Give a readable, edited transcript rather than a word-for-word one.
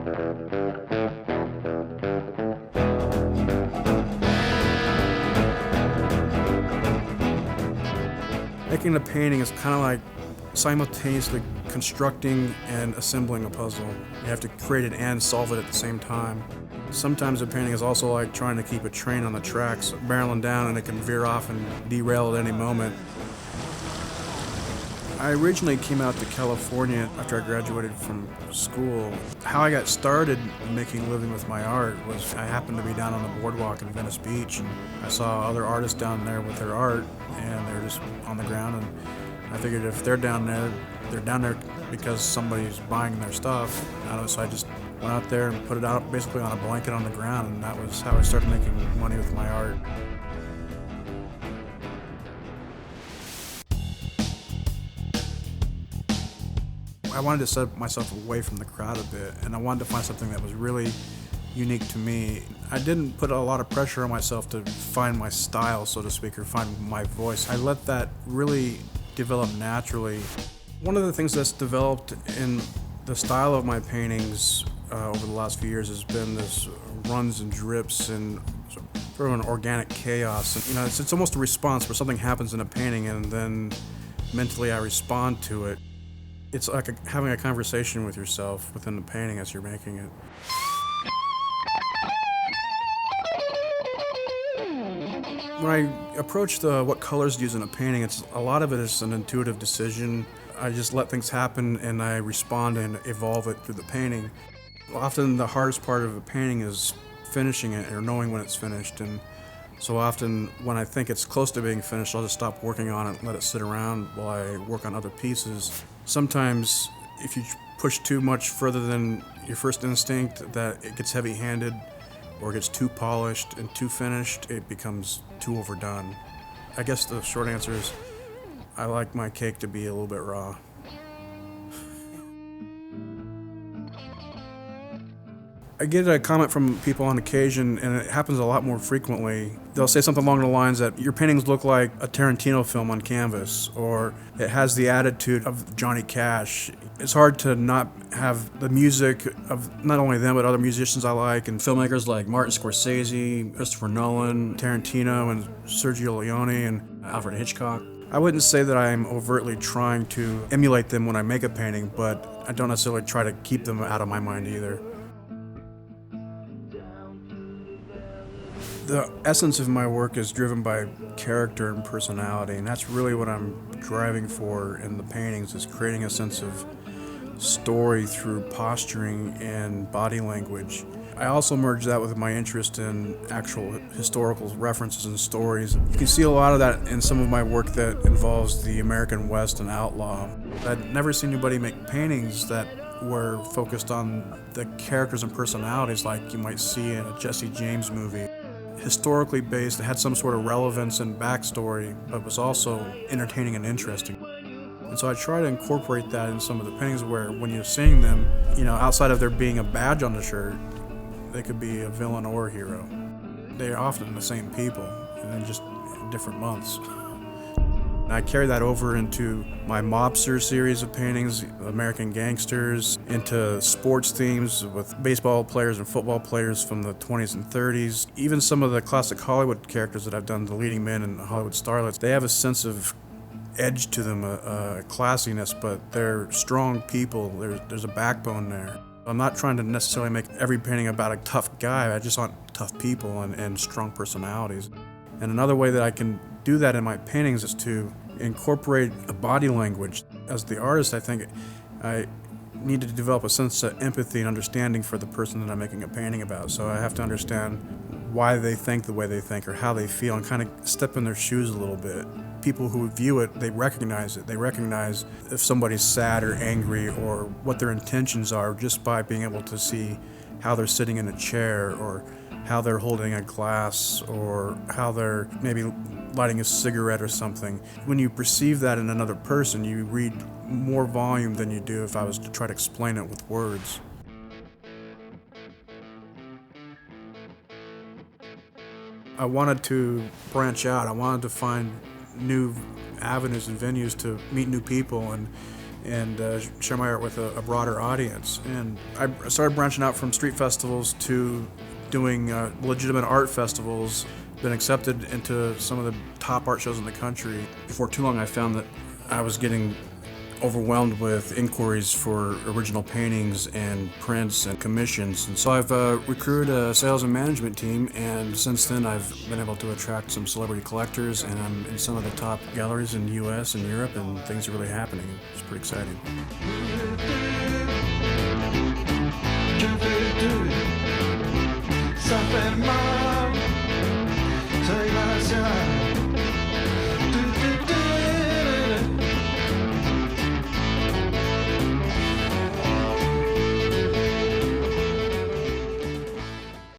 Making a painting is kind of like simultaneously constructing and assembling a puzzle. You have to create it and solve it at the same time. Sometimes a painting is also like trying to keep a train on the tracks, barreling down, and it can veer off and derail at any moment. I originally came out to California after I graduated from school. How I got started making a living with my art was I happened to be down on the boardwalk in Venice Beach, and I saw other artists down there with their art, and they're just on the ground, and I figured if they're down there because somebody's buying their stuff. So I just went out there and put it out basically on a blanket on the ground, and that was how I started making money with my art. I wanted to set myself away from the crowd a bit, and I wanted to find something that was really unique to me. I didn't put a lot of pressure on myself to find my style, so to speak, or find my voice. I let that really develop naturally. One of the things that's developed in the style of my paintings over the last few years has been this runs and drips and sort of an organic chaos. And, it's almost a response where something happens in a painting and then mentally I respond to it. It's like having a conversation with yourself within the painting as you're making it. When I approach what colors to use in a painting, a lot of it is an intuitive decision. I just let things happen and I respond and evolve it through the painting. Often the hardest part of a painting is finishing it or knowing when it's finished, and so often when I think it's close to being finished, I'll just stop working on it and let it sit around while I work on other pieces. Sometimes if you push too much further than your first instinct, that it gets heavy-handed or it gets too polished and too finished, it becomes too overdone. I guess the short answer is I like my cake to be a little bit raw. I get a comment from people on occasion, and it happens a lot more frequently. They'll say something along the lines that your paintings look like a Tarantino film on canvas, or it has the attitude of Johnny Cash. It's hard to not have the music of not only them, but other musicians I like, and filmmakers like Martin Scorsese, Christopher Nolan, Tarantino, and Sergio Leone, and Alfred Hitchcock. I wouldn't say that I'm overtly trying to emulate them when I make a painting, but I don't necessarily try to keep them out of my mind either. The essence of my work is driven by character and personality, and that's really what I'm driving for in the paintings, is creating a sense of story through posturing and body language. I also merge that with my interest in actual historical references and stories. You can see a lot of that in some of my work that involves the American West and outlaw. I'd never seen anybody make paintings that were focused on the characters and personalities like you might see in a Jesse James movie. Historically based, it had some sort of relevance and backstory, but was also entertaining and interesting. And so I try to incorporate that in some of the paintings where when you're seeing them, outside of there being a badge on the shirt, they could be a villain or a hero. They're often the same people, and then just different months. I carry that over into my mobster series of paintings, American gangsters, into sports themes with baseball players and football players from the 20s and 30s. Even some of the classic Hollywood characters that I've done, the leading men and Hollywood starlets, they have a sense of edge to them, a classiness, but they're strong people. There's a backbone there. I'm not trying to necessarily make every painting about a tough guy. I just want tough people and strong personalities. And another way that I can do that in my paintings is to incorporate a body language. As the artist, I think I need to develop a sense of empathy and understanding for the person that I'm making a painting about. So I have to understand why they think the way they think or how they feel and kind of step in their shoes a little bit. People who view it, they recognize it. They recognize if somebody's sad or angry or what their intentions are just by being able to see how they're sitting in a chair or how they're holding a glass or how they're maybe lighting a cigarette or something. When you perceive that in another person, you read more volume than you do if I was to try to explain it with words. I wanted to branch out. I wanted to find new avenues and venues to meet new people and share my art with a broader audience. And I started branching out from street festivals to doing legitimate art festivals, been accepted into some of the top art shows in the country. Before too long, I found that I was getting overwhelmed with inquiries for original paintings and prints and commissions. And so I've recruited a sales and management team, and since then I've been able to attract some celebrity collectors, and I'm in some of the top galleries in the US and Europe, and things are really happening. It's pretty exciting. Ça fait mal, c'est glacial.